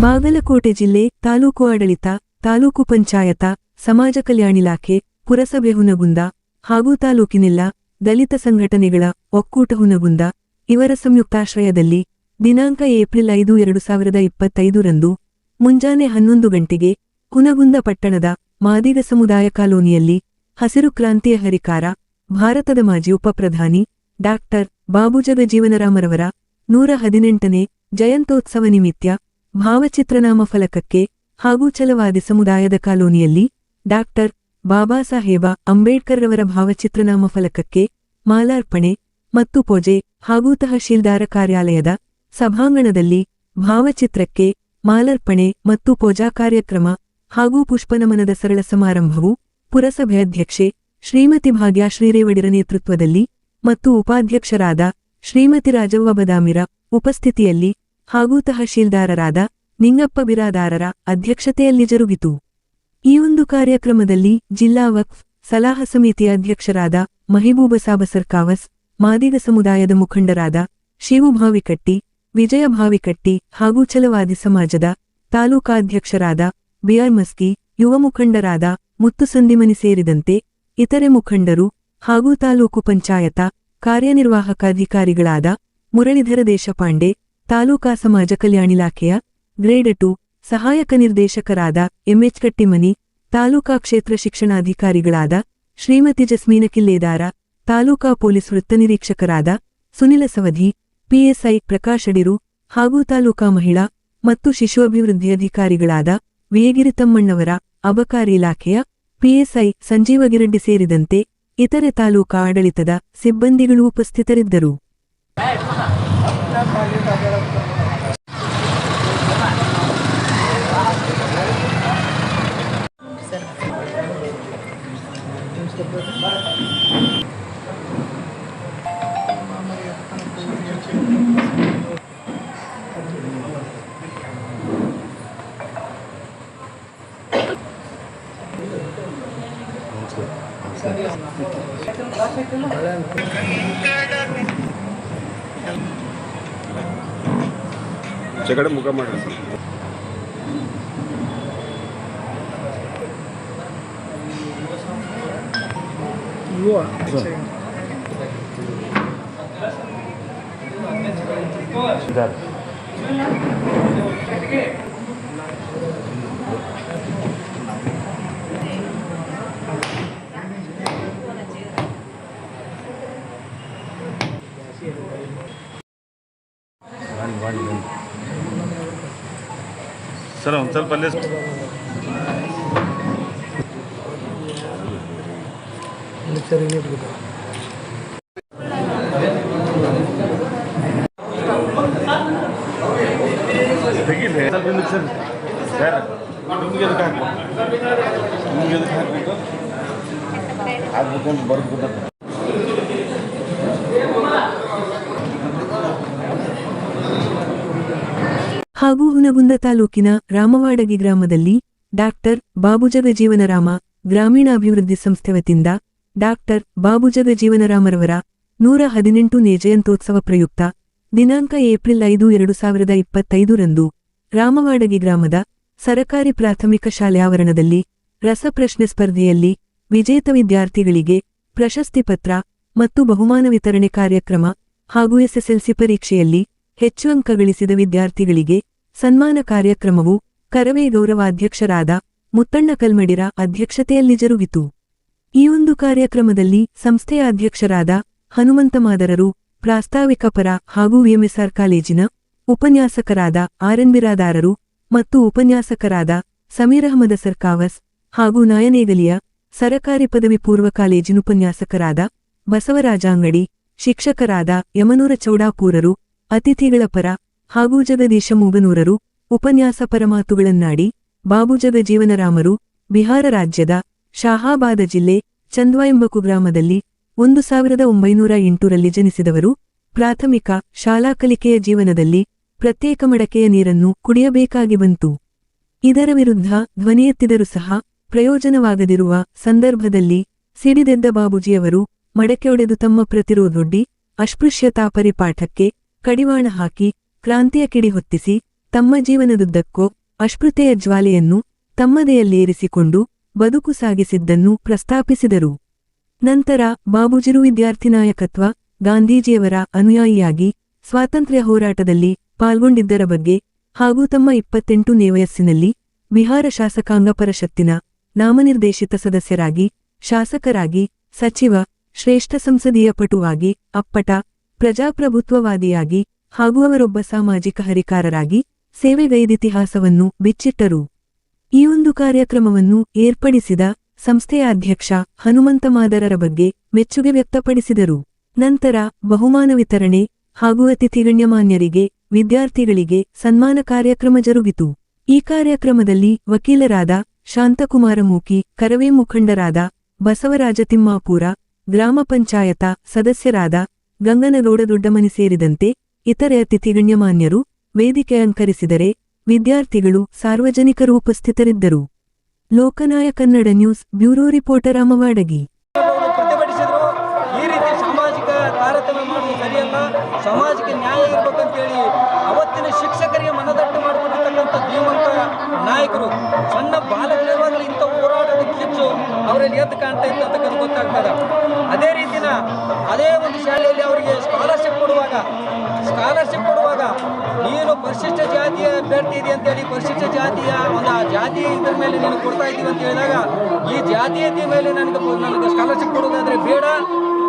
ಬಾಗಲಕೋಟೆ ಜಿಲ್ಲೆ ತಾಲೂಕು ಆಡಳಿತ, ತಾಲೂಕು ಪಂಚಾಯತ, ಸಮಾಜ ಕಲ್ಯಾಣ ಇಲಾಖೆ, ಪುರಸಭೆ ಹುನಗುಂದ ಹಾಗೂ ತಾಲೂಕಿನೆಲ್ಲ ದಲಿತ ಸಂಘಟನೆಗಳ ಒಕ್ಕೂಟ ಹುನಗುಂದ ಇವರ ಸಂಯುಕ್ತಾಶ್ರಯದಲ್ಲಿ ದಿನಾಂಕ ಏಪ್ರಿಲ್ 5, 2025 ರಂದು ಮುಂಜಾನೆ 11 ಗಂಟೆಗೆ ಹುನಗುಂದ ಪಟ್ಟಣದ ಮಾದಿಗ ಸಮುದಾಯ ಕಾಲೋನಿಯಲ್ಲಿ ಹಸಿರು ಕ್ರಾಂತಿಯ ಹರಿಕಾರ ಭಾರತದ ಮಾಜಿ ಉಪಪ್ರಧಾನಿ ಡಾಕ್ಟರ್ ಬಾಬು ಜಗಜೀವನರಾಮರವರ 118ನೇ ಜಯಂತ್ಯೋತ್ಸವ ನಿಮಿತ್ತ ಭಾವಚಿತ್ರನಾಮ ಫಲಕಕ್ಕೆ ಹಾಗೂ ಛಲವಾದಿ ಸಮುದಾಯದ ಕಾಲೋನಿಯಲ್ಲಿ ಡಾಕ್ಟರ್ ಬಾಬಾ ಸಾಹೇಬ ಅಂಬೇಡ್ಕರ್ರವರ ಭಾವಚಿತ್ರನಾಮ ಫಲಕಕ್ಕೆ ಮಾಲಾರ್ಪಣೆ ಮತ್ತು ಪೂಜೆ ಹಾಗೂ ತಹಶೀಲ್ದಾರ ಕಾರ್ಯಾಲಯದ ಸಭಾಂಗಣದಲ್ಲಿ ಭಾವಚಿತ್ರಕ್ಕೆ ಮಾಲಾರ್ಪಣೆ ಮತ್ತು ಪೂಜಾ ಕಾರ್ಯಕ್ರಮ ಹಾಗೂ ಪುಷ್ಪನಮನದ ಸರಳ ಸಮಾರಂಭವು ಪುರಸಭೆ ಅಧ್ಯಕ್ಷೆ ಶ್ರೀಮತಿ ಭಾಗ್ಯ ಶ್ರೀರೇವಡಿರ ನೇತೃತ್ವದಲ್ಲಿ ಮತ್ತು ಉಪಾಧ್ಯಕ್ಷರಾದ ಶ್ರೀಮತಿ ರಾಜವ್ವ ಬದಾಮಿರ ಉಪಸ್ಥಿತಿಯಲ್ಲಿ ಹಾಗೂ ತಹಶೀಲ್ದಾರರಾದ ನಿಂಗಪ್ಪ ಬಿರಾದಾರರ ಅಧ್ಯಕ್ಷತೆಯಲ್ಲಿ ಜರುಗಿತು. ಈ ಒಂದು ಕಾರ್ಯಕ್ರಮದಲ್ಲಿ ಜಿಲ್ಲಾ ವಕ್ಫ್ ಸಲಹಾ ಸಮಿತಿಯ ಅಧ್ಯಕ್ಷರಾದ ಮಹಿಬೂಬ ಸಾಬಸರ್ಕಾವಸ್, ಮಾದಿಗ ಸಮುದಾಯದ ಮುಖಂಡರಾದ ಶಿವು ಭಾವಿಕಟ್ಟಿ, ವಿಜಯ ಭಾವಿಕಟ್ಟಿ ಹಾಗೂ ಛಲವಾದಿ ಸಮಾಜದ ತಾಲೂಕಾಧ್ಯಕ್ಷರಾದ ಬಿಆರ್ ಮಸ್ಕಿ, ಯುವ ಮುಖಂಡರಾದ ಮುತ್ತು ಸಂದಿಮನಿ ಸೇರಿದಂತೆ ಇತರೆ ಮುಖಂಡರು ಹಾಗೂ ತಾಲೂಕು ಪಂಚಾಯತ ಕಾರ್ಯನಿರ್ವಾಹಕ ಅಧಿಕಾರಿಗಳಾದ ಮುರಳೀಧರ ದೇಶಪಾಂಡೆ, ತಾಲೂಕಾ ಸಮಾಜ ಕಲ್ಯಾಣ ಇಲಾಖೆಯ ಗ್ರೇಡ್ 2 ಸಹಾಯಕ ನಿರ್ದೇಶಕರಾದ ಎಂಎಚ್ ಕಟ್ಟಿಮನಿ, ತಾಲೂಕಾ ಕ್ಷೇತ್ರ ಶಿಕ್ಷಣಾಧಿಕಾರಿಗಳಾದ ಶ್ರೀಮತಿ ಜಸ್ಮೀನ ಕಿಲ್ಲೇದಾರ, ತಾಲೂಕಾ ಪೊಲೀಸ್ ವೃತ್ತ ನಿರೀಕ್ಷಕರಾದ ಸುನಿಲ ಸವಧಿ, ಪಿಎಸ್ಐ ಪ್ರಕಾಶ್ ಅಡಿರು ಹಾಗೂ ತಾಲೂಕಾ ಮಹಿಳಾ ಮತ್ತು ಶಿಶು ಅಭಿವೃದ್ಧಿ ಅಧಿಕಾರಿಗಳಾದ ವಿಯಗಿರಿ ತಮ್ಮಣ್ಣವರ, ಅಬಕಾರಿ ಇಲಾಖೆಯ ಪಿಎಸ್ಐ ಸಂಜೀವಗಿರೆಡ್ಡಿ ಸೇರಿದಂತೆ ಇತರೆ ತಾಲೂಕಾ ಆಡಳಿತದ ಸಿಬ್ಬಂದಿಗಳು ಉಪಸ್ಥಿತರಿದ್ದರು. ಕಡೆ ಮುಖ ಮಾಡಿ ಸರ್ ಒಂದು ಸ್ವಲ್ಪ ಅಲ್ಲೇ ಹಾಗೂ ಹುನಗುಂದ ತಾಲೂಕಿನ ರಾಮವಾಡಗಿ ಗ್ರಾಮದಲ್ಲಿ ಡಾಕ್ಟರ್ ಬಾಬು ಜಗಜೀವನರಾಮ ಗ್ರಾಮೀಣಾಭಿವೃದ್ಧಿ ಸಂಸ್ಥೆ ವತಿಯಿಂದ ಡಾಕ್ಟರ್ ಬಾಬು ಜಗಜೀವನರಾಮರವರ 118ನೇ ಜಯಂತ್ಯೋತ್ಸವ ಪ್ರಯುಕ್ತ ದಿನಾಂಕ ಏಪ್ರಿಲ್ 5, 2025 ರಂದು ರಾಮವಾಡಗಿ ಗ್ರಾಮದ ಸರಕಾರಿ ಪ್ರಾಥಮಿಕ ಶಾಲೆ ಆವರಣದಲ್ಲಿ ರಸಪ್ರಶ್ನೆ ಸ್ಪರ್ಧೆಯಲ್ಲಿ ವಿಜೇತ ವಿದ್ಯಾರ್ಥಿಗಳಿಗೆ ಪ್ರಶಸ್ತಿ ಪತ್ರ ಮತ್ತು ಬಹುಮಾನ ವಿತರಣೆ ಕಾರ್ಯಕ್ರಮ ಹಾಗೂ ಎಸ್ಎಸ್ಎಲ್ಸಿ ಪರೀಕ್ಷೆಯಲ್ಲಿ ಹೆಚ್ಚು ಅಂಕ ಗಳಿಸಿದ ವಿದ್ಯಾರ್ಥಿಗಳಿಗೆ ಸನ್ಮಾನ ಕಾರ್ಯಕ್ರಮವು ಕರವೇ ಗೌರವಾಧ್ಯಕ್ಷರಾದ ಮುತ್ತಣ್ಣ ಕಲ್ಮಡಿರ ಅಧ್ಯಕ್ಷತೆಯಲ್ಲಿ ಜರುಗಿತು. ಈ ಒಂದು ಕಾರ್ಯಕ್ರಮದಲ್ಲಿ ಸಂಸ್ಥೆಯ ಅಧ್ಯಕ್ಷರಾದ ಹನುಮಂತ ಮಾದರರು, ಪ್ರಾಸ್ತಾವಿಕ ಪರ ಹಾಗೂ ವಿಎಂಎಸ್ಆರ್ ಕಾಲೇಜಿನ ಉಪನ್ಯಾಸಕರಾದ ಆರ್ಎನ್ ಬಿರಾದಾರರು ಮತ್ತು ಉಪನ್ಯಾಸಕರಾದ ಸಮೀರ್ ಅಹಮದ ಸರ್ಕಾವಸ್ ಹಾಗೂ ನಾಯನೇಗಲಿಯ ಸರಕಾರಿ ಪದವಿ ಪೂರ್ವ ಕಾಲೇಜಿನ ಉಪನ್ಯಾಸಕರಾದ ಬಸವರಾಜ ಅಂಗಡಿ, ಶಿಕ್ಷಕರಾದ ಯಮನೂರ ಚೌಡಾಪೂರರು, ಅತಿಥಿಗಳ ಪರ ಹಾಗೂ ಜಗದೀಶ ಮೂಗನೂರರು ಉಪನ್ಯಾಸ ಪರಮಾತುಗಳನ್ನಾಡಿ ಬಾಬು ಜಗಜೀವನರಾಮರು ಬಿಹಾರ ರಾಜ್ಯದ ಶಹಾಬಾದ ಜಿಲ್ಲೆ ಚಂದ್ವಾ ಎಂಬ ಕುಗ್ರಾಮದಲ್ಲಿ 1908ರಲ್ಲಿ ಜನಿಸಿದವರು. ಪ್ರಾಥಮಿಕ ಶಾಲಾ ಕಲಿಕೆಯ ಜೀವನದಲ್ಲಿ ಪ್ರತ್ಯೇಕ ಮಡಕೆಯ ನೀರನ್ನು ಕುಡಿಯಬೇಕಾಗಿ ಬಂತು. ಇದರ ವಿರುದ್ಧ ಧ್ವನಿ ಎತ್ತಿದರೂ ಸಹ ಪ್ರಯೋಜನವಾಗದಿರುವ ಸಂದರ್ಭದಲ್ಲಿ ಸಿಡಿದೆದ್ದ ಬಾಬೂಜಿಯವರು ಮಡಕೆಯೊಡೆದು ತಮ್ಮ ಪ್ರತಿರೋಧೊಡ್ಡಿ ಅಸ್ಪೃಶ್ಯತಾ ಪರಿಪಾಠಕ್ಕೆ ಕಡಿವಾಣ ಹಾಕಿ ಕ್ರಾಂತಿಯ ಕಿಡಿ ಹೊತ್ತಿಸಿ ತಮ್ಮ ಜೀವನದುದ್ದಕ್ಕೂ ಅಸ್ಪೃತೆಯ ಜ್ವಾಲೆಯನ್ನು ತಮ್ಮದೆಯಲ್ಲೇರಿಸಿಕೊಂಡು ಬದುಕು ಸಾಗಿಸಿದ್ದನ್ನು ಪ್ರಸ್ತಾಪಿಸಿದರು. ನಂತರ ಬಾಬೂಜಿರು ವಿದ್ಯಾರ್ಥಿ ನಾಯಕತ್ವ, ಗಾಂಧೀಜಿಯವರ ಅನುಯಾಯಿಯಾಗಿ ಸ್ವಾತಂತ್ರ್ಯ ಹೋರಾಟದಲ್ಲಿ ಪಾಲ್ಗೊಂಡಿದ್ದರ ಬಗ್ಗೆ ಹಾಗೂ ತಮ್ಮ 28ನೇ ವಯಸ್ಸಿನಲ್ಲಿ ಬಿಹಾರ ಶಾಸಕಾಂಗ ಪರಿಷತ್ತಿನ ನಾಮನಿರ್ದೇಶಿತ ಸದಸ್ಯರಾಗಿ, ಶಾಸಕರಾಗಿ, ಸಚಿವ, ಶ್ರೇಷ್ಠ ಸಂಸದೀಯ ಪಟುವಾಗಿ, ಅಪ್ಪಟ, ಪ್ರಜಾಪ್ರಭುತ್ವವಾದಿಯಾಗಿ ಹಾಗೂ ಅವರೊಬ್ಬ ಸಾಮಾಜಿಕ ಹರಿಕಾರರಾಗಿ ಸೇವೆಗೈದಿತಿಹಾಸವನ್ನು ಬಿಚ್ಚಿಟ್ಟರು. ಈ ಒಂದು ಕಾರ್ಯಕ್ರಮವನ್ನು ಏರ್ಪಡಿಸಿದ ಸಂಸ್ಥೆಯ ಅಧ್ಯಕ್ಷ ಹನುಮಂತ ಮಾದರರ ಬಗ್ಗೆ ಮೆಚ್ಚುಗೆ ವ್ಯಕ್ತಪಡಿಸಿದರು. ನಂತರ ಬಹುಮಾನ ವಿತರಣೆ ಹಾಗೂ ಅತಿಥಿ ಗಣ್ಯಮಾನ್ಯರಿಗೆ, ವಿದ್ಯಾರ್ಥಿಗಳಿಗೆ ಸನ್ಮಾನ ಕಾರ್ಯಕ್ರಮ ಜರುಗಿತು. ಈ ಕಾರ್ಯಕ್ರಮದಲ್ಲಿ ವಕೀಲರಾದ ಶಾಂತಕುಮಾರ ಮೂಕಿ, ಕರವೇ ಮುಖಂಡರಾದ ಬಸವರಾಜ ತಿಮ್ಮಾಪೂರ, ಗ್ರಾಮ ಪಂಚಾಯತ ಸದಸ್ಯರಾದ ಗಂಗನಗೌಡ ದೊಡ್ಡಮನಿ ಸೇರಿದಂತೆ ಇತರೆ ಅತಿಥಿ ಗಣ್ಯಮಾನ್ಯರು ವೇದಿಕೆ ಅಲಂಕರಿಸಿದರೆ, ವಿದ್ಯಾರ್ಥಿಗಳು, ಸಾರ್ವಜನಿಕರು ಉಪಸ್ಥಿತರಿದ್ದರು. ಲೋಕನಾಯ ಕನ್ನಡ ನ್ಯೂಸ್ ಬ್ಯೂರೋ ರಿಪೋರ್ಟರ್ ಅಮವಾಡಗಿ. ಪ್ರತಿಭಟಿಸಿದ್ರು. ಈ ರೀತಿ ಸಾಮಾಜಿಕ ತಾರತಮ್ಯ ಮಾಡೋದು ಸರಿಯಲ್ಲ, ಸಮಾಜಕ್ಕೆ ನ್ಯಾಯ ಇರಬೇಕಂತೇಳಿ ಅವತ್ತಿನ ಶಿಕ್ಷಕರಿಗೆ ಮನದಟ್ಟು ಮಾಡಿಕೊಂಡಿರ್ತಕ್ಕಂಥ ಧೀಮಂತ ನಾಯಕರು. ಸಣ್ಣ ಬಾಲಕರಿರುವಾಗಲೇ ಇಂಥ ಹೋರಾಟದ ಕಿಚ್ಚು ಅವರಲ್ಲಿ ಎದ್ದು ಕಾಣ್ತಾ ಇರ್ತಕ್ಕಂಥದ್ದು ಗೊತ್ತಾಗ್ತದೆ. ಅದೇ ರೀತಿನ ಅದೇ ಒಂದು ಶಾಲೆಯಲ್ಲಿ ಅವರಿಗೆ ಸ್ಕಾಲರ್ಶಿಪ್ ಕೊಡುವಾಗ ನೀನು ಪರಿಶಿಷ್ಟ ಜಾತಿಯ ಅಭ್ಯರ್ಥಿ ಇದೆ ಅಂತೇಳಿ ಪರಿಶಿಷ್ಟ ಜಾತಿಯ ಒಂದು ಆ ಜಾತಿ ಇದ್ರ ಮೇಲೆ ನೀನು ಕೊಡ್ತಾ ಇದ್ದೀವಿ ಅಂತ ಹೇಳಿದಾಗ, ಈ ಜಾತೀಯತೆ ಮೇಲೆ ನನಗೆ ಸ್ಕಾಲರ್ಶಿಪ್ ಕೊಡೋದಾದ್ರೆ ಬೇಡ,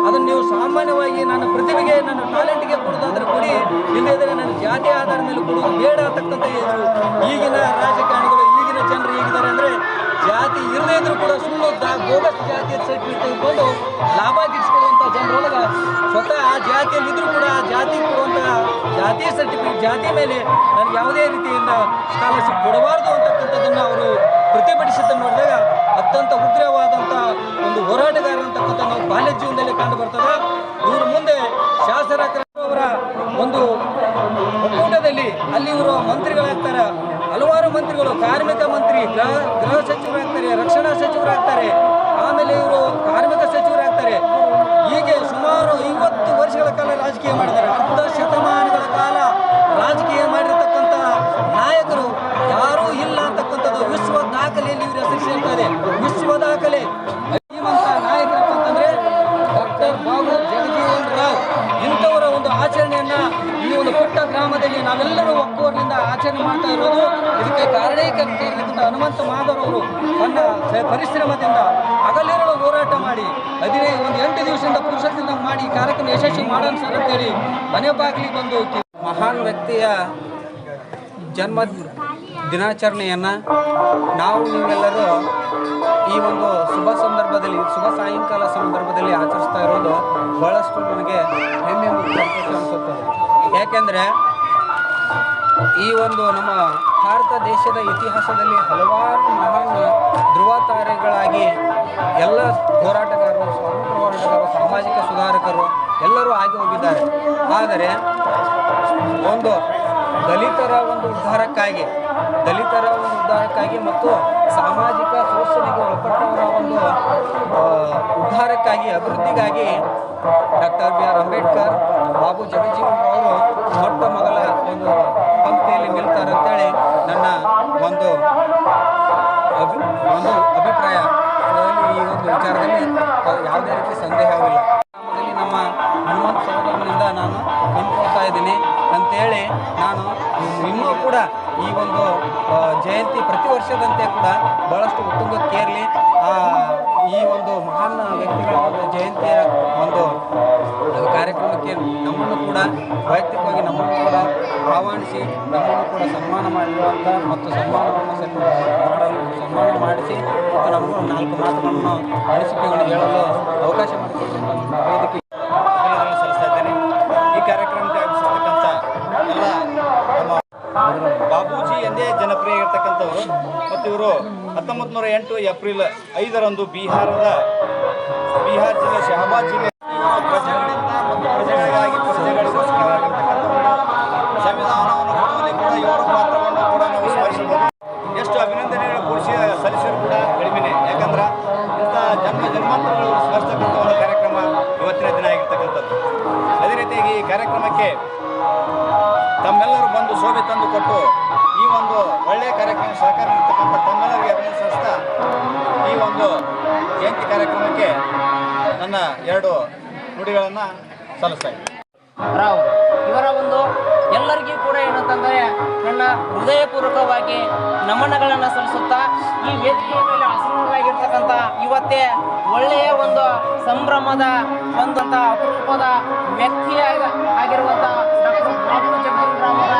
ಅದನ್ನು ನೀವು ಸಾಮಾನ್ಯವಾಗಿ ನನ್ನ ಪ್ರತಿಭೆಗೆ, ನನ್ನ ಟ್ಯಾಲೆಂಟ್ಗೆ ಕೊಡೋದಾದ್ರೆ ಕೊಡಿ, ಇಲ್ಲದಿದ್ದರೆ ನನ್ನ ಜಾತಿ ಆಧಾರದ ಮೇಲೆ ಕೊಡೋದು ಬೇಡ ಅಂತಕ್ಕಂಥ ಈಗಿನ ರಾಜಕಾರಣಿಗಳು, ಈಗಿನ ಜನರು ಹೇಗಿದ್ದಾರೆ ಅಂದರೆ, ಜಾತಿ ಇರದೇ ಇದ್ರೂ ಕೂಡ ಸುಳ್ಳು ಬೋಗಸ್ ಜಾತಿಯ ಸರ್ಟಿಫಿಕೇಟ್ ತೆಗೆದುಕೊಂಡು ಲಾಭ ಗಿಟ್ಟಿಸ್ಕೊಳ್ಳುವಂಥ ಜನರೊಳಗೆ ಸ್ವತಃ ಆ ಜಾತಿಯಲ್ಲಿ ಇದ್ರೂ ಕೂಡ ಆ ಜಾತಿ ಕೊಡುವಂಥ ಜಾತಿ ಸರ್ಟಿಫಿಕೇಟ್, ಜಾತಿ ಮೇಲೆ ನನಗೆ ಯಾವುದೇ ರೀತಿಯಿಂದ ಸ್ಕಾಲರ್ಶಿಪ್ ಕೊಡಬಾರ್ದು ಅಂತಕ್ಕಂಥದ್ದನ್ನು ಅವರು ಪ್ರತಿಭಟಿಸಿದ್ದನ್ನು ನೋಡಿದಾಗ ಅತ್ಯಂತ ಉಗ್ರವಾದಂಥ ಒಂದು ಹೋರಾಟಗಾರ ಅಂತಕ್ಕಂಥ ನಾವು ಬಾಲ್ಯ ಜೀವನದಲ್ಲಿ ಕಂಡು ಬರ್ತದೆ. ಇವರು ಮುಂದೆ ಶಾಸಕರವರ ಒಂದು ಒಕ್ಕೂಟದಲ್ಲಿ ಅಲ್ಲಿ ಇವರು ಮಂತ್ರಿಗಳಾಗ್ತಾರೆ. ಹಲವಾರು ಮಂತ್ರಿಗಳು, ಕಾರ್ಮಿಕ ಮಂತ್ರಿ, ಗೃಹ ಸಚಿವರಾಗ್ತಾರೆ, ರಕ್ಷಣಾ ಸಚಿವರಾಗ್ತಾರೆ, ಆಮೇಲೆ ಇವರು ಕಾರ್ಮಿಕ ಸಚಿವರಾಗ್ತಾರೆ. ಹೀಗೆ ಸುಮಾರು 50 ವರ್ಷಗಳ ಕಾಲ ರಾಜಕೀಯ ಮಾಡಿದ್ದಾರೆ. ಅರ್ಧ ಶತಮಾನಗಳ ಕಾಲ ರಾಜಕೀಯ ಮಾಡಿರ್ತಕ್ಕಂಥ ನಾಯಕರು ಯಾರೂ ಇಲ್ಲ ಅಂತಕ್ಕಂಥದ್ದು ವಿಶ್ವ ದಾಖಲೆಯಲ್ಲಿ ಇವರು ಹೆಸರು ಸೇರ್ತಾ ಇದೆ. ವಿಶ್ವ ದಾಖಲೆ ಶ್ರೀಮಂತ ನಾಯಕರಪ್ಪ ಅಂತಂದ್ರೆ ಡಾಕ್ಟರ್ ಬಾಬು ಜಗಜೀವನ್ ರಾವ್. ಇಂಥವರ ಒಂದು ಆಚರಣೆಯನ್ನ ಈ ಒಂದು ಪುಟ್ಟ ಗ್ರಾಮದಲ್ಲಿ ನಾವೆಲ್ಲರೂ ಒಕ್ಕೂರಿನಿಂದ ಆಚರಣೆ ಮಾಡ್ತಾ ಇರೋದು. ಇದಕ್ಕೆ ಕಾರಣೀಕರ್ತಕ್ಕಂಥ ಹನುಮಂತ ಮಾದರ್ ಅವರು ತನ್ನ ಪರಿಶ್ರಮದಿಂದ ಹಗಲಿರುಳು ಹೋರಾಟ ಮಾಡಿ 8 ದಿವಸದಿಂದ ಪುರುಷದಿಂದ ಮಾಡಿ ಈ ಕಾರ್ಯಕ್ರಮ ಯಶಸ್ವಿ ಮಾಡೋಣ ಸರ್ ಅಂತೇಳಿ ಮನೆ ಬಾಗಿಲಿಗೆ ಬಂದು ಮಹಾನ್ ವ್ಯಕ್ತಿಯ ಜನ್ಮ ದಿನಾಚರಣೆಯನ್ನು ನಾವು ನೀವೆಲ್ಲರೂ ಈ ಒಂದು ಶುಭ ಸಾಯಂಕಾಲ ಸಂದರ್ಭದಲ್ಲಿ ಆಚರಿಸ್ತಾ ಇರೋದು ಬಹಳಷ್ಟು ನನಗೆ ಹೆಮ್ಮೆ ಮತ್ತು ಸಂತೋಷ ಅನಿಸುತ್ತದೆ. ಯಾಕೆಂದರೆ ಈ ಒಂದು ನಮ್ಮ ಭಾರತ ದೇಶದ ಇತಿಹಾಸದಲ್ಲಿ ಹಲವಾರು ಮಹಾನ್ ಧ್ರುವ ತಾರೆಗಳಾಗಿ ಎಲ್ಲ ಹೋರಾಟಗಾರರು, ಸ್ವಾತಂತ್ರ್ಯ ಹೋರಾಟಗಾರರು, ಸಾಮಾಜಿಕ ಸುಧಾರಕರು ಎಲ್ಲರೂ ಆಗಿ ಹೋಗಿದ್ದಾರೆ. ಆದರೆ ಒಂದು ದಲಿತರ ಒಂದು ಉದ್ಧಾರಕ್ಕಾಗಿ ಮತ್ತು ಸಾಮಾಜಿಕ ಶೋಷಣೆಗೆ ಒಳಪಟ್ಟವರ ಒಂದು ಉದ್ಧಾರಕ್ಕಾಗಿ, ಅಭಿವೃದ್ಧಿಗಾಗಿ ಡಾಕ್ಟರ್ BR ಅಂಬೇಡ್ಕರ್, ಬಾಬು ಜಗಜೀವನ್ ಅವರು ಮೊಟ್ಟ ಮೊದಲ ಒಂದು ಪಂಕ್ತಿಯಲ್ಲಿ ನಿಲ್ತಾರೆ ಅಂತೇಳಿ ನನ್ನ ಒಂದು ಅಭಿಪ್ರಾಯ. ಈ ಒಂದು ವಿಚಾರದಲ್ಲಿ ಯಾವುದೇ ರೀತಿ ಸಂದೇಹವಿಲ್ಲ. ನಮ್ಮ ಹನುಮಂತ ಸಹೋದರನಿಂದ ನಾನು ಕಂಡುಕೊಳ್ತಾ ಇದ್ದೀನಿ ಅಂತೇಳಿ ನಾನು ಇನ್ನೂ ಕೂಡ ಈ ಒಂದು ಜಯಂತಿ ಪ್ರತಿ ವರ್ಷದಂತೆ ಕೂಡ ಭಾಳಷ್ಟು ಉತ್ತುಂಗಕ್ಕೇರಲಿ. ಈ ಒಂದು ಮಹಾನ್ ವ್ಯಕ್ತಿಗಳ ಒಂದು ಜಯಂತಿಯ ಒಂದು ಕಾರ್ಯಕ್ರಮಕ್ಕೆ ನಮ್ಮನ್ನು ಕೂಡ ವೈಯಕ್ತಿಕವಾಗಿ ನಮ್ಮನ್ನು ಕೂಡ ಆಹ್ವಾನಿಸಿ ನಮ್ಮನ್ನು ಕೂಡ ಸನ್ಮಾನ ಮಾಡಿರುವಂಥ ಮತ್ತು ಸನ್ಮಾನ ಮಾಡಿಸಿ ಮತ್ತು ನಮಗೂ 4 ಮಾತುಗಳನ್ನು ಅನಿಸಿಕೆಗಳು ಹೇಳಲು ಅವಕಾಶ ಮಾಡಿಕೊಟ್ಟಿರುವಂಥ ವೇದಿಕೆ ಸಲ್ಲಿಸ್ತಾ ಇದ್ದೇನೆ. ಈ ಕಾರ್ಯಕ್ರಮಕ್ಕೆ ಆಗಮಿಸಿರ್ತಕ್ಕಂಥ ಎಲ್ಲ ನಮ್ಮ ಬಾಬೂಜಿ ಎಂದೇ ಜನಪ್ರಿಯ ಇರ್ತಕ್ಕಂಥವರು ಮತ್ತು ಇವರು 1908 ಏಪ್ರಿಲ್ 5ರಂದು ಬಿಹಾರ ಜಿಲ್ಲೆ ಶಹಬಾದ್ ಜಿಲ್ಲೆ ಪ್ರಜೆಗಳಿಂದ ಮತ್ತು ಪ್ರಜೆಗಳಿಗಾಗಿ ಸಂವಿಧಾನವನ್ನು ಕೊಡುವಲ್ಲಿ ಕೂಡ ಇವರ ಪಾತ್ರವನ್ನು ಕೂಡ ನಾವು ಸ್ಮರಿಸಬಹುದು. ಎಷ್ಟು ಅಭಿನಂದನೆಗಳು ಸಲ್ಲಿಸಿದ್ರು ಕೂಡ ಕಡಿಮೆನೆ. ಯಾಕಂದ್ರೆ ಇಂಥ ಜನ್ಮಾಂತರಗಳು ಸ್ಮರಿಸ್ತಕ್ಕಂಥ ಒಂದು ಕಾರ್ಯಕ್ರಮ ಇವತ್ತಿನ ದಿನ ಆಗಿರ್ತಕ್ಕಂಥದ್ದು. ಅದೇ ರೀತಿಯಾಗಿ ಈ ಕಾರ್ಯಕ್ರಮಕ್ಕೆ ತಮ್ಮೆಲ್ಲರೂ ಬಂದು ಶೋಭೆ ತಂದು ಕೊಟ್ಟು ಜಯಂತಿ ಕಾರ್ಯಕ್ರಮಕ್ಕೆ ನನ್ನ 2 ನುಡಿಗಳನ್ನು ಸಲ್ಲಿಸ್ತಾ ಇದ್ದೀನಿ. ರಾವ್ ಇವರ ಒಂದು ಎಲ್ಲರಿಗೂ ಕೂಡ ಏನಂತಂದರೆ ನನ್ನ ಹೃದಯಪೂರ್ವಕವಾಗಿ ನಮನಗಳನ್ನು ಸಲ್ಲಿಸುತ್ತಾ ಈ ವೇದಿಕೆಯ ಮೇಲೆ ಆಸೀನರಾಗಿರ್ತಕ್ಕಂಥ ಇವತ್ತೇ ಒಳ್ಳೆಯ ಒಂದು ಸಂಭ್ರಮದ ಒಂದಂಥ ಅಪರೂಪದ ವ್ಯಕ್ತಿಯಾಗಿರುವಂಥ ಡಾಕ್ಟರ್ ಬಾಬು ಜಗಜೀವನರಾಮ್ ಅವರ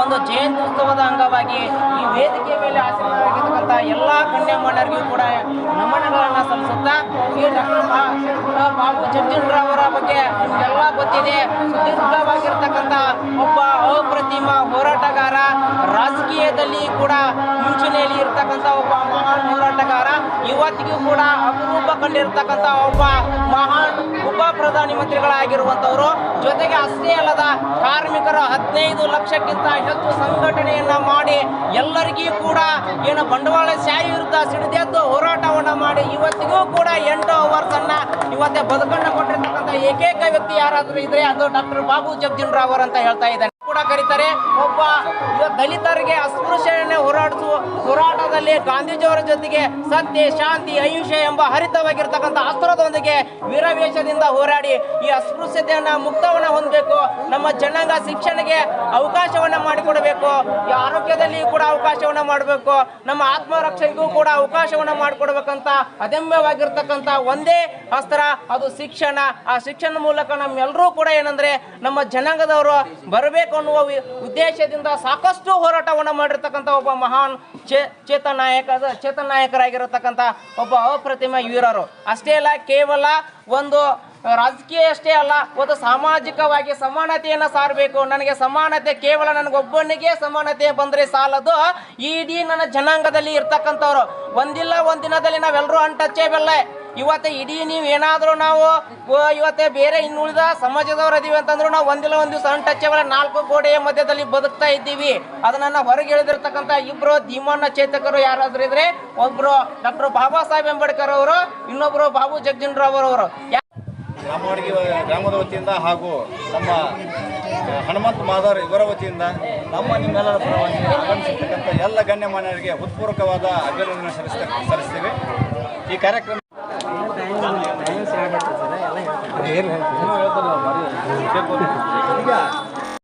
ಒಂದು ಜಯಂತ್ಯುತ್ಸವದ ಅಂಗವಾಗಿ ಈ ವೇದಿಕೆಯ ಮೇಲೆ ಆಸೀನರಾಗಿರ್ತಕ್ಕಂಥ ಎಲ್ಲ ಗಣ್ಯಮಾನ್ಯರಿಗೂ ಕೂಡ ನಮನಗಳನ್ನು ಸಲ್ಲಿಸುತ್ತಾ ಈ ಡಾಕ್ಟರ್ ಬಾಬು ಜಗಜೀವನರಾಮ್ ಅವರ ಬಗ್ಗೆ ನಿಮಗೆಲ್ಲ ಗೊತ್ತಿದೆ. ಸುದೀರ್ಘವಾಗಿರ್ತಕ್ಕಂಥ ಒಬ್ಬ ಅಪ್ರತಿಮ ಹೋರಾಟಗಾರ, ರಾಜಕೀಯದಲ್ಲಿ ಕೂಡ ಮುಂಚೂಣಿಯಲ್ಲಿ ಇರ್ತಕ್ಕಂಥ ಒಬ್ಬ ಮಹಾನ್ ಹೋರಾಟಗಾರ, ಇವತ್ತಿಗೂ ಕೂಡ ಅಪರೂಪ ಕಂಡಿರ್ತಕ್ಕಂಥ ಒಬ್ಬ ಮಹಾನ್ ಉಪ ಪ್ರಧಾನಿ ಮಂತ್ರಿಗಳಾಗಿರುವಂಥವರು. ಜೊತೆಗೆ ಅಷ್ಟೇ ಅಲ್ಲದ ಕಾರ್ಮಿಕರ 15 ಲಕ್ಷಕ್ಕಿಂತ ಹೆಚ್ಚು ಸಂಘಟನೆಯನ್ನ ಮಾಡಿ ಎಲ್ಲರಿಗೂ ಕೂಡ ಏನು ಬಂಡವಾಳಶಾಹಿ ವಿರುದ್ಧ ಸಿಡಿದೆದ್ದು ಹೋರಾಟವನ್ನ ಮಾಡಿ ಇವತ್ತಿಗೂ ಕೂಡ 8 ಅವರ್ಸನ್ನ ಇವತ್ತೇ ಬದುಕನ್ನು ಕೊಟ್ಟಿರ್ತಕ್ಕಂಥ ಏಕೈಕ ವ್ಯಕ್ತಿ ಯಾರಾದರೂ ಇದ್ರೆ ಅದು ಡಾಕ್ಟರ್ ಬಾಬು ಜಗಜೀವನರಾಮ್ ಅಂತ ಹೇಳ್ತಾ ಇದ್ದಾನೆ ಕೂಡ ಕರೀತಾರೆ. ಒಬ್ಬ ದಲಿತರಿಗೆ ಅಸ್ಪೃಶ್ಯತೆ ಹೋರಾಟದಲ್ಲಿ ಗಾಂಧೀಜಿಯವರ ಜೊತೆಗೆ ಸತ್ಯ, ಶಾಂತಿ, ಅಹಿಂಸೆ ಎಂಬ ಹರಿತವಾಗಿರ್ತಕ್ಕಂಥ ಅಸ್ತ್ರದೊಂದಿಗೆ ವೀರವೇಷದಿಂದ ಹೋರಾಡಿ ಈ ಅಸ್ಪೃಶ್ಯತೆಯನ್ನ ಮುಕ್ತವನ್ನ ಹೊಂದಬೇಕು. ನಮ್ಮ ಜನಾಂಗ ಶಿಕ್ಷಣಕ್ಕೆ ಅವಕಾಶವನ್ನ ಮಾಡಿಕೊಡಬೇಕು, ಈ ಆರೋಗ್ಯದಲ್ಲಿ ಕೂಡ ಅವಕಾಶವನ್ನ ಮಾಡಬೇಕು, ನಮ್ಮ ಆತ್ಮರಕ್ಷಣೆಗೂ ಕೂಡ ಅವಕಾಶವನ್ನ ಮಾಡಿಕೊಡ್ಬೇಕಂತ ಅದಮ್ಯವಾಗಿರ್ತಕ್ಕಂಥ ಒಂದೇ ಅಸ್ತ್ರ ಅದು ಶಿಕ್ಷಣ. ಆ ಶಿಕ್ಷಣ ಮೂಲಕ ನಮ್ಮೆಲ್ಲರೂ ಕೂಡ ಏನಂದ್ರೆ ನಮ್ಮ ಜನಾಂಗದವರು ಬರಬೇಕು ಅನ್ನುವ ಉದ್ದೇಶದಿಂದ ಸಾಕಷ್ಟು ಹೋರಾಟವನ್ನು ಮಾಡಿರ್ತಕ್ಕಂಥ ಒಬ್ಬ ಮಹಾನ್ ಚೇತನ ನಾಯಕರಾಗಿರತಕ್ಕಂಥ ಒಬ್ಬ ಅಪ್ರತಿಮ ವೀರರು. ಅಷ್ಟೇ ಅಲ್ಲ, ಕೇವಲ ಒಂದು ರಾಜಕೀಯ ಅಷ್ಟೇ ಅಲ್ಲ, ಒಂದು ಸಾಮಾಜಿಕವಾಗಿ ಸಮಾನತೆಯನ್ನು ಸಾರಬೇಕು. ನನಗೆ ಸಮಾನತೆ ಕೇವಲ ನನಗೊಬ್ಬನಿಗೆ ಸಮಾನತೆ ಬಂದರೆ ಸಾಲದು, ಇಡೀ ನನ್ನ ಜನಾಂಗದಲ್ಲಿ ಇರ್ತಕ್ಕಂಥವ್ರು ಒಂದಿಲ್ಲ ಒಂದು ದಿನದಲ್ಲಿ ನಾವೆಲ್ಲರೂ ಅನ್ಟಚೇಬಲ್. ಇವತ್ತು ಇಡೀ ನೀವು ಏನಾದರೂ ನಾವು ಇವತ್ತೇ ಬೇರೆ ಇನ್ನುಳಿದ ಸಮಾಜದವರು ಇದೀವಿ ಅಂತಂದ್ರು ನಾವು ಒಂದಿಲ್ಲ ಒಂದು ದಿವಸ ಅನ್ಟಚೇಬಲ್ 4 ಗೋಡೆಯ ಮಧ್ಯದಲ್ಲಿ ಬದುಕ್ತಾ ಇದ್ದೀವಿ. ಅದನ್ನ ಹೊರಗೆ ಎಳೆದಿರ್ತಕ್ಕಂಥ ಇಬ್ಬರು ಧೀಮನ್ನ ಚೇತಕರು ಯಾರಾದ್ರೂ ಇದ್ರೆ ಒಬ್ರು ಡಾಕ್ಟರ್ ಬಾಬಾ ಸಾಹೇಬ್ ಅಂಬೇಡ್ಕರ್ ಅವರು, ಇನ್ನೊಬ್ರು ಬಾಬು ಜಗಜೀವನರಾಮ್ ಅವರು. ಗ್ರಾಮದ ವತಿಯಿಂದ ಹಾಗೂ ನಮ್ಮ ಹನುಮಂತ ಮಾದರ್ ಇವರ ವತಿಯಿಂದ ನಿಮ್ಮೆಲ್ಲರ ಪರವಾಗಿ ಆಗಮಿಸಿರ್ತಕ್ಕಂಥ ಎಲ್ಲ ಗಣ್ಯಮಾನ್ಯರಿಗೆ ಹೃತ್ಪೂರ್ವಕವಾದ ಅಭಿನಂದನೆ ಸಲ್ಲಿಸ್ತೇವೆ. ಈ ಕಾರ್ಯಕ್ರಮ ಏನು